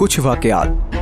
कुछ वाकयात,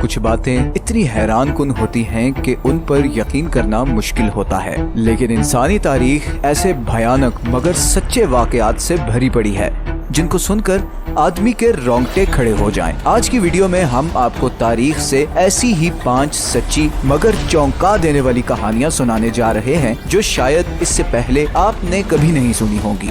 कुछ बातें इतनी हैरानकुन होती हैं कि उन पर यकीन करना मुश्किल होता है। लेकिन इंसानी तारीख ऐसे भयानक मगर सच्चे वाकयात से भरी पड़ी है जिनको सुनकर आदमी के रोंगटे खड़े हो जाएं। आज की वीडियो में हम आपको तारीख से ऐसी ही 5 सच्ची मगर चौंका देने वाली कहानियां सुनाने जा रहे हैं जो शायद इससे पहले आपने कभी नहीं सुनी होंगी।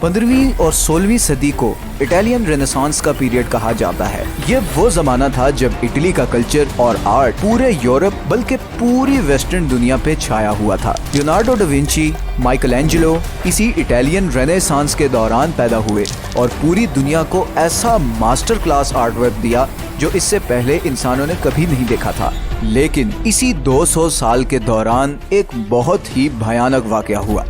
15वीं और 16वीं सदी को इटालियन रेनेसांस का पीरियड कहा जाता है। ये वो जमाना था जब इटली का कल्चर और आर्ट पूरे यूरोप बल्कि पूरी वेस्टर्न दुनिया पे छाया हुआ था। लियोनार्डो डा विंची, माइकलएंजेलो इसी इटालियन रेनेसांस के दौरान पैदा हुए और पूरी दुनिया को ऐसा मास्टर क्लास आर्ट वर्क दिया जो इससे पहले इंसानों ने कभी नहीं देखा था। लेकिन इसी 200 साल के दौरान एक बहुत ही भयानक वाकया हुआ।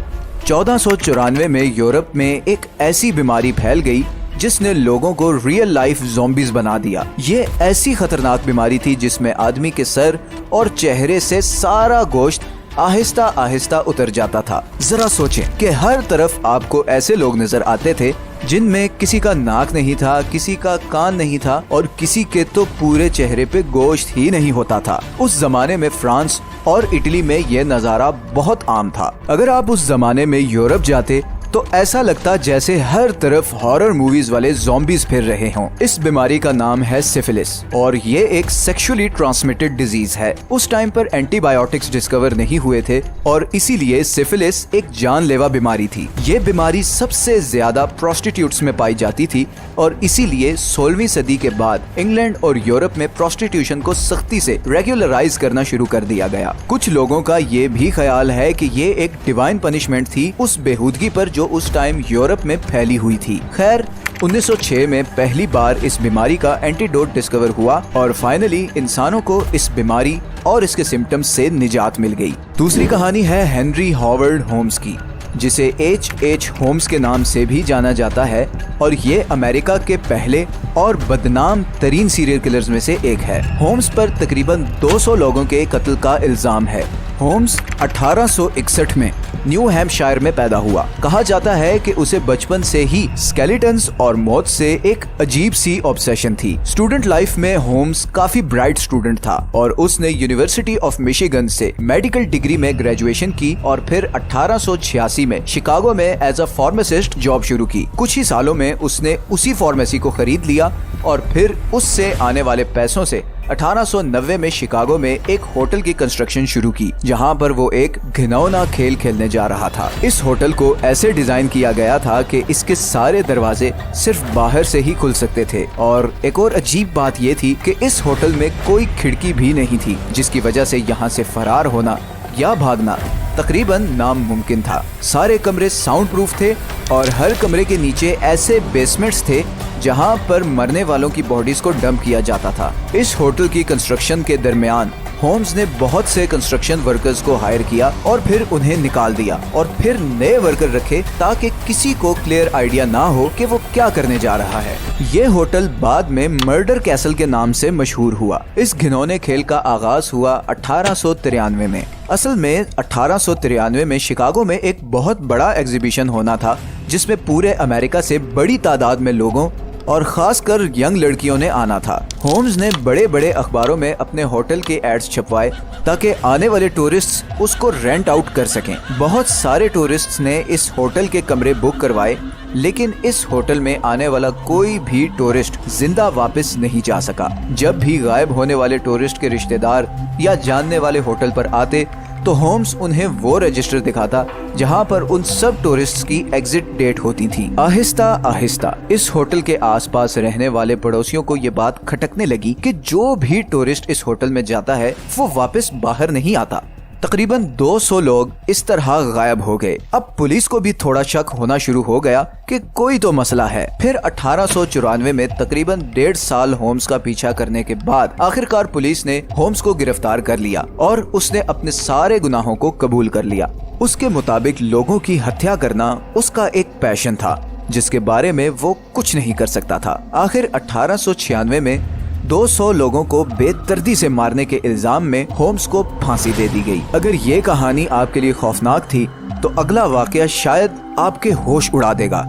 1494 में यूरोप में एक ऐसी बीमारी फैल गई जिसने लोगों को रियल लाइफ ज़ॉम्बीज बना दिया। ये ऐसी खतरनाक बीमारी थी जिसमें आदमी के सर और चेहरे से सारा गोश्त आहिस्ता आहिस्ता उतर जाता था। जरा सोचें कि हर तरफ आपको ऐसे लोग नजर आते थे जिनमें किसी का नाक नहीं था, किसी का कान नहीं था और किसी के तो पूरे चेहरे पे गोश्त ही नहीं होता था। उस जमाने में फ्रांस और इटली में ये नजारा बहुत आम था। अगर आप उस जमाने में यूरोप जाते तो ऐसा लगता जैसे हर तरफ हॉरर मूवीज वाले ज़ॉम्बीज फिर रहे हों। इस बीमारी का नाम है सिफिलिस और ये एक सेक्सुअली ट्रांसमिटेड डिजीज है। उस टाइम पर एंटीबायोटिक्स डिस्कवर नहीं हुए थे और इसीलिए सिफिलिस एक जानलेवा बीमारी थी। ये बीमारी सबसे ज्यादा प्रोस्टिट्यूट्स में पाई जाती थी और इसीलिए 16वीं सदी के बाद इंग्लैंड और यूरोप में प्रोस्टिट्यूशन को सख्ती से रेगुलराइज करना शुरू कर दिया गया। कुछ लोगों का ये भी ख्याल है कि ये एक डिवाइन पनिशमेंट थी उस बेहूदगी पर जो उस टाइम यूरोप में फैली हुई थी। खैर 1906 में पहली बार इस बीमारी का एंटीडोट डिस्कवर हुआ और फाइनली इंसानों को इस बीमारी और इसके सिम्टम्स से निजात मिल गई। दूसरी कहानी है हेनरी हॉवर्ड होम्स की, जिसे H.H. होम्स के नाम से भी जाना जाता है और ये अमेरिका के पहले और बदनाम तरीन सीरियल किलर्स में से एक है। होम्स पर तकरीबन 200 लोगों के कत्ल का इल्जाम है। होम्स 1861 में न्यू हैम्पशायर में पैदा हुआ। कहा जाता है कि उसे बचपन से ही स्केलेटन्स और मौत से एक अजीब सी ऑब्सेशन थी। स्टूडेंट लाइफ में होम्स काफी ब्राइट स्टूडेंट था और उसने यूनिवर्सिटी ऑफ मिशिगन से मेडिकल डिग्री में ग्रेजुएशन की और फिर 1886 में शिकागो में एज अ फार्मासिस्ट जॉब शुरू की। कुछ ही सालों में उसने उसी फार्मेसी को खरीद लिया और फिर उससे आने वाले पैसों से 1890 में शिकागो में एक होटल की कंस्ट्रक्शन शुरू की जहां पर वो एक घिनौना खेल खेलने जा रहा था। इस होटल को ऐसे डिजाइन किया गया था कि इसके सारे दरवाजे सिर्फ बाहर से ही खुल सकते थे और एक और अजीब बात ये थी कि इस होटल में कोई खिड़की भी नहीं थी, जिसकी वजह से यहाँ से फरार होना या भागना तकरीबन नामुमकिन था। सारे कमरे साउंड प्रूफ थे और हर कमरे के नीचे ऐसे बेसमेंट्स थे जहां पर मरने वालों की बॉडीज को डंप किया जाता था। इस होटल की कंस्ट्रक्शन के दरमियान होम्स ने बहुत से कंस्ट्रक्शन वर्कर्स को हायर किया और फिर उन्हें निकाल दिया और फिर नए वर्कर रखे ताकि किसी को क्लियर आइडिया ना हो कि वो क्या करने जा रहा है। ये होटल बाद में मर्डर कैसल के नाम से मशहूर हुआ। इस घिनौने खेल का आगाज हुआ 1893 में। असल में 1893 में शिकागो में एक बहुत बड़ा एग्जीबिशन होना था जिसमें पूरे अमेरिका से बड़ी तादाद में लोगों और खासकर यंग लड़कियों ने आना था। होम्स ने बड़े बड़े अखबारों में अपने होटल के एड्स छपवाए ताकि आने वाले टूरिस्ट्स उसको रेंट आउट कर सकें। बहुत सारे टूरिस्ट्स ने इस होटल के कमरे बुक करवाए, लेकिन इस होटल में आने वाला कोई भी टूरिस्ट जिंदा वापस नहीं जा सका। जब भी गायब होने वाले टूरिस्ट के रिश्तेदार या जानने वाले होटल पर आते तो होम्स उन्हें वो रजिस्टर दिखाता जहां पर उन सब टूरिस्ट्स की एग्जिट डेट होती थी। आहिस्ता आहिस्ता इस होटल के आसपास रहने वाले पड़ोसियों को ये बात खटकने लगी कि जो भी टूरिस्ट इस होटल में जाता है वो वापस बाहर नहीं आता। तकरीबन 200 लोग इस तरह गायब हो गए। अब पुलिस को भी थोड़ा शक होना शुरू हो गया कि कोई तो मसला है। फिर 1894 में तकरीबन 1.5 साल होम्स का पीछा करने के बाद आखिरकार पुलिस ने होम्स को गिरफ्तार कर लिया और उसने अपने सारे गुनाहों को कबूल कर लिया। उसके मुताबिक लोगों की हत्या करना उसका एक पैशन था जिसके बारे में वो कुछ नहीं कर सकता था। आखिर 1896 में 200 लोगों को बेदर्दी से मारने के इल्जाम में होम्स को फांसी दे दी गई। अगर ये कहानी आपके लिए खौफनाक थी तो अगला वाकया शायद आपके होश उड़ा देगा।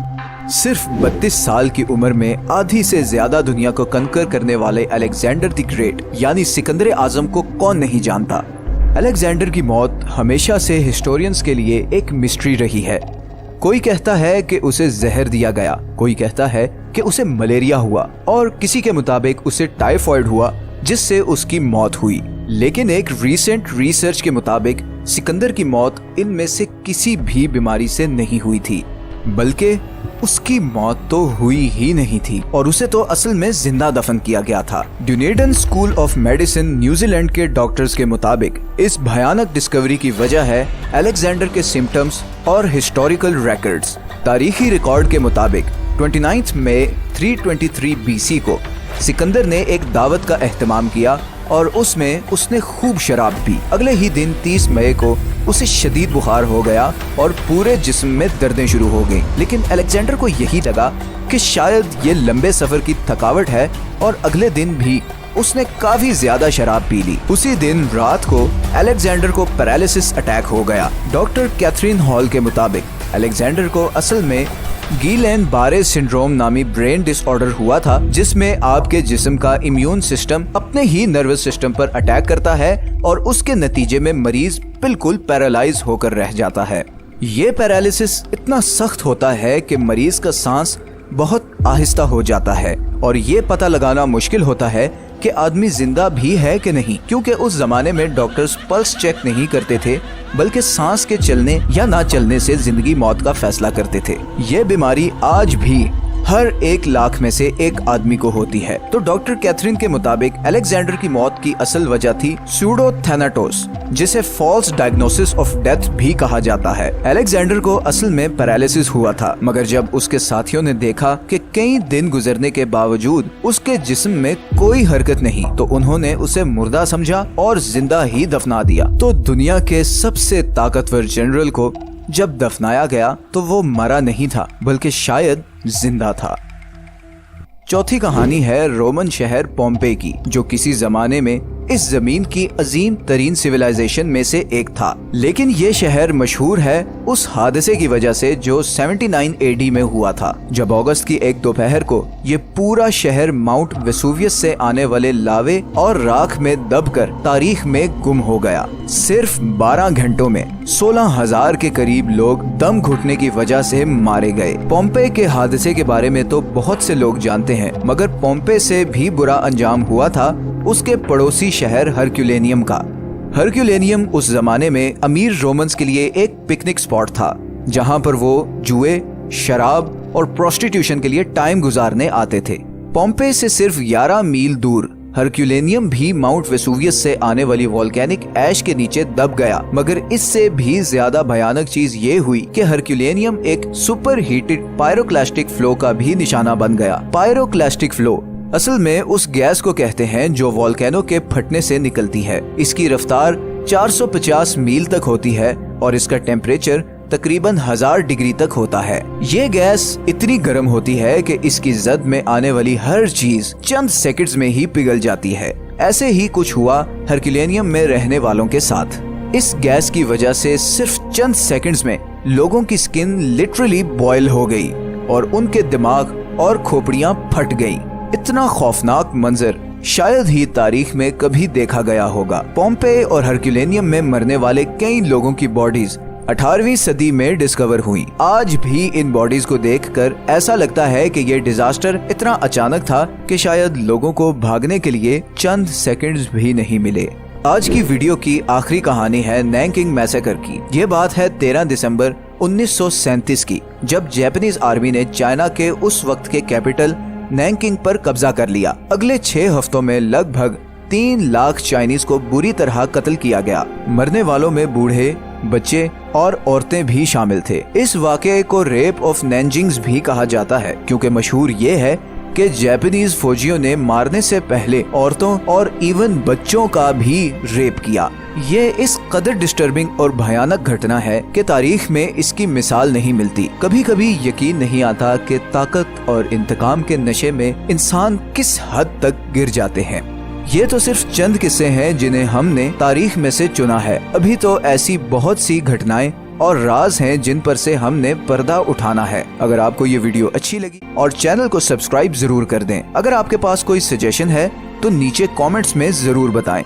सिर्फ 32 साल की उम्र में आधी से ज्यादा दुनिया को कंकर करने वाले अलेक्जेंडर द ग्रेट यानी सिकंदर आजम को कौन नहीं जानता। अलेक्जेंडर की मौत हमेशा से हिस्टोरियंस के लिए एक मिस्ट्री रही है। कोई कहता है कि उसे जहर दिया गया, कोई कहता है कि उसे मलेरिया हुआ और किसी के मुताबिक उसे टाइफॉइड हुआ जिससे उसकी मौत हुई। लेकिन एक रीसेंट रिसर्च के मुताबिक सिकंदर की मौत इनमें से किसी भी बीमारी से नहीं हुई थी, बल्कि उसकी मौत तो हुई ही नहीं थी और उसे तो असल में जिंदा दफन किया गया था। ड्यूनेडन स्कूल ऑफ मेडिसिन न्यूजीलैंड के डॉक्टर्स के मुताबिक इस भयानक डिस्कवरी की वजह है अलेक्जेंडर के सिम्टम्स और हिस्टोरिकल रिकॉर्ड्स। तारीखी रिकॉर्ड के मुताबिक 29 मई 323 BC को सिकंदर ने एक दावत का एहतमाम किया और उसमें उसने खूब शराब पी। अगले ही दिन 30 मई को उसे शदीद बुखार हो गया और पूरे जिस्म में दर्दें शुरू हो गई। लेकिन अलेक्जेंडर को यही लगा कि शायद ये लंबे सफर की थकावट है और अगले दिन भी उसने काफी ज्यादा शराब पी ली। उसी दिन रात को अलेक्जेंडर को पैरालिसिस अटैक हो गया। डॉक्टर कैथरीन हॉल के मुताबिक अलेक्जेंडर को असल में गिलेन बारे सिंड्रोम नामी ब्रेन डिसऑर्डर हुआ था, जिसमें आपके जिस्म का इम्यून सिस्टम अपने ही नर्वस सिस्टम पर अटैक करता है और उसके नतीजे में मरीज बिल्कुल पैरालाइज होकर रह जाता है। ये पैरालिसिस इतना सख्त होता है कि मरीज का सांस बहुत आहिस्ता हो जाता है और ये पता लगाना मुश्किल होता है कि आदमी जिंदा भी है कि नहीं, क्योंकि उस जमाने में डॉक्टर्स पल्स चेक नहीं करते थे बल्कि सांस के चलने या ना चलने से जिंदगी मौत का फैसला करते थे। ये बीमारी आज भी हर 1 लाख में से एक आदमी को होती है। तो डॉक्टर कैथरीन के मुताबिक अलेक्जेंडर की मौत की असल वजह थी सूडोथैनाटोस, जिसे फॉल्स डायग्नोसिस ऑफ डेथ भी कहा जाता है। अलेक्जेंडर को असल में पैरालिसिस हुआ था, मगर जब उसके साथियों ने देखा कि कई दिन गुजरने के बावजूद उसके जिस्म में कोई हरकत नहीं, तो उन्होंने उसे मुर्दा समझा और जिंदा ही दफना दिया। तो दुनिया के सबसे ताकतवर जनरल को जब दफनाया गया तो वो मरा नहीं था बल्कि शायद जिंदा था। चौथी कहानी है रोमन शहर पोम्पेई की, जो किसी जमाने में इस जमीन की अजीम तरीन सिविलाइजेशन में से एक था। लेकिन ये शहर मशहूर है उस हादसे की वजह से जो 79 AD में हुआ था, जब अगस्त की एक दोपहर को ये पूरा शहर माउंट वेसुवियस से आने वाले लावे और राख में दबकर तारीख में गुम हो गया। सिर्फ 12 घंटों में 16,000 के करीब लोग दम घुटने की वजह से मारे गए। पोम्पेई के हादसे के बारे में तो बहुत से लोग जानते हैं, मगर पोम्पेई से भी बुरा अंजाम हुआ था उसके पड़ोसी शहर हरक्यूलेनियम का। हरक्यूलेनियम उस जमाने में अमीर रोमन्स के लिए एक पिकनिक स्पॉट था, जहां पर वो जुए, शराब और प्रोस्टिट्यूशन के लिए टाइम गुजारने आते थे। पोम्पेई से सिर्फ 11 मील दूर हरक्यूलेनियम भी माउंट वेसुवियस से आने वाली वोल्केनिक ऐश के नीचे दब गया। मगर इससे भी ज्यादा भयानक चीज ये हुई कि हरक्यूलेनियम एक सुपर हीटेड पायरोक्लास्टिक फ्लो का भी निशाना बन गया। पायरोक्लास्टिक फ्लो असल में उस गैस को कहते हैं जो वोल्केनो के फटने से निकलती है। इसकी रफ्तार 450 मील तक होती है और इसका टेम्परेचर तकरीबन 1000 डिग्री तक होता है। ये गैस इतनी गर्म होती है कि इसकी जद में आने वाली हर चीज चंद सेकंड्स में ही पिघल जाती है। ऐसे ही कुछ हुआ हरक्यूलेनियम में रहने वालों के साथ। इस गैस की वजह से सिर्फ चंद सेकंड्स में लोगों की स्किन लिटरली बॉयल हो गई और उनके दिमाग और खोपड़ियां फट गईं। इतना खौफनाक मंजर शायद ही तारीख में कभी देखा गया होगा। पोम्पेई और हरक्यूलेनियम में मरने वाले कई लोगों की बॉडीज 18वीं सदी में डिस्कवर हुई। आज भी इन बॉडीज को देखकर ऐसा लगता है कि ये डिजास्टर इतना अचानक था कि शायद लोगों को भागने के लिए चंद सेकंड्स भी नहीं मिले। आज की वीडियो की आखिरी कहानी है नैनकिंग मैसेकर की। ये बात है 13 दिसंबर 1937 की, जब जापानीज आर्मी ने चाइना के उस वक्त के कैपिटल नैनकिंग पर कब्जा कर लिया। अगले 6 हफ्तों में लगभग 3 लाख चाइनीज को बुरी तरह कत्ल किया गया। मरने वालों में बूढ़े, बच्चे और औरतें भी शामिल थे। इस वाकये को रेप ऑफ नैनजिंग्स भी कहा जाता है, क्योंकि मशहूर ये है कि जापानीज फौजियों ने मारने से पहले औरतों और इवन बच्चों का भी रेप किया। ये इस कदर डिस्टर्बिंग और भयानक घटना है कि तारीख में इसकी मिसाल नहीं मिलती। कभी कभी यकीन नहीं आता कि ताकत और इंतकाम के नशे में इंसान किस हद तक गिर जाते हैं। ये तो सिर्फ चंद किस्से हैं जिन्हें हमने तारीख में से चुना है। अभी तो ऐसी बहुत सी घटनाएं और राज हैं जिन पर से हमने पर्दा उठाना है। अगर आपको ये वीडियो अच्छी लगी और चैनल को सब्सक्राइब जरूर कर दें। अगर आपके पास कोई सजेशन है तो नीचे कमेंट्स में जरूर बताएं।